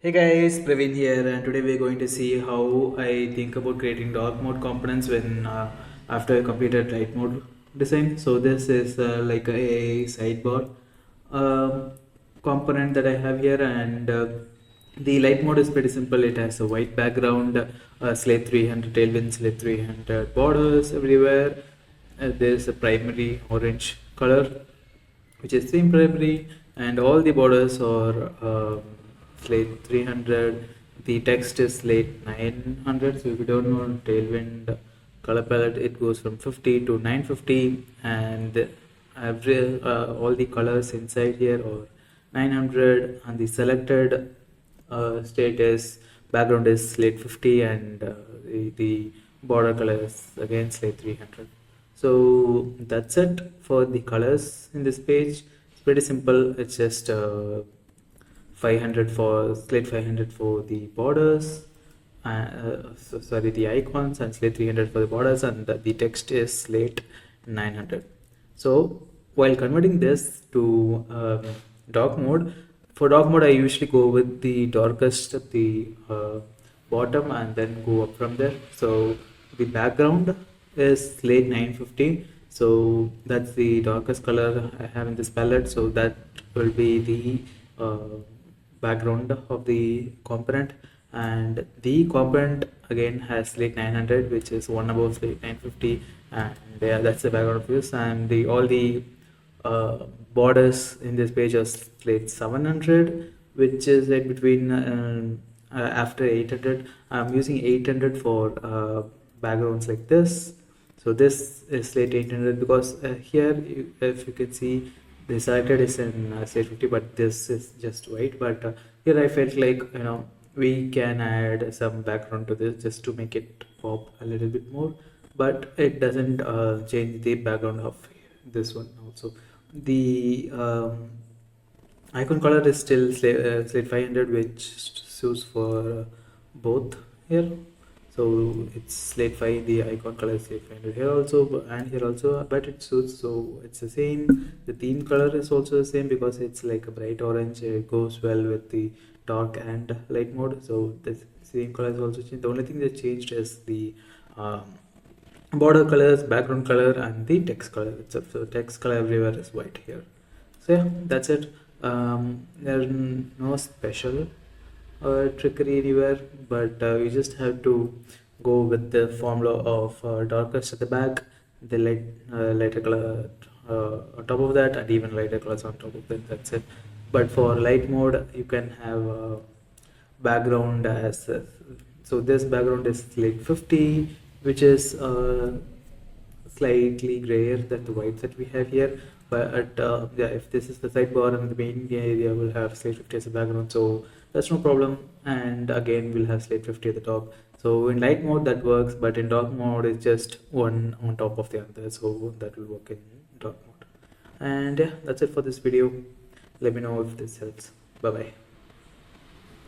Hey guys, Praveen here, and today we're going to see how I think about creating dark mode components when after I completed light mode design. So this is like a sidebar component that I have here, and the light mode is pretty simple. It has a white background, Slate 300 tailwind, Slate 300 borders everywhere. There's a primary orange color which is same primary, and all the borders are slate 300. The text is slate 900. So if you don't know tailwind color palette, it goes from 50 to 950, and every all the colors inside here are 900, and the selected state is background is slate 50, and the border color is again slate 300. So that's it for the colors in this page. It's pretty simple. It's just 500 for slate 500 for the borders, sorry, the icons, and slate 300 for the borders, and the text is slate 900. So while converting this to dark mode, for dark mode I usually go with the darkest at the bottom and then go up from there. So the background is slate 950, so that's the darkest color I have in this palette. So that will be the background of the component, and the component again has slate 900, which is one above slate 950, and yeah, that's the background of this. And the all the borders in this page are slate 700, which is like between after 800. I'm using 800 for backgrounds like this. So this is slate 800 because here if you can see the selected is in slate 50, but this is just white. But here I felt like we can add some background to this just to make it pop a little bit more, but it doesn't change the background of this one. Also the icon color is still slate 500, which suits for both here. So it's slate 5, the icon color is slate 500 here also and here also, but it suits, so it's the same. The theme color is also the same because it's like a bright orange. It goes well with the dark and light mode, so the same color is also changed. The only thing that changed is the border colors, background color, and the text color itself. So text color everywhere is white here. So yeah, that's it. There's no special trickery anywhere, but you just have to go with the formula of darkest at the back, the lighter color on top of that, and even lighter colors on top of that. That's it. But for light mode, you can have background as so this background is slate 50, which is slightly grayer than the whites that we have here. But yeah, if this is the sidebar and the main area will have slate 50 as a background, so that's no problem. And again, we'll have slate 50 at the top. So in light mode that works, but in dark mode it's just one on top of the other, so that will work in dark mode. And yeah, that's it for this video. Let me know if this helps. Bye bye.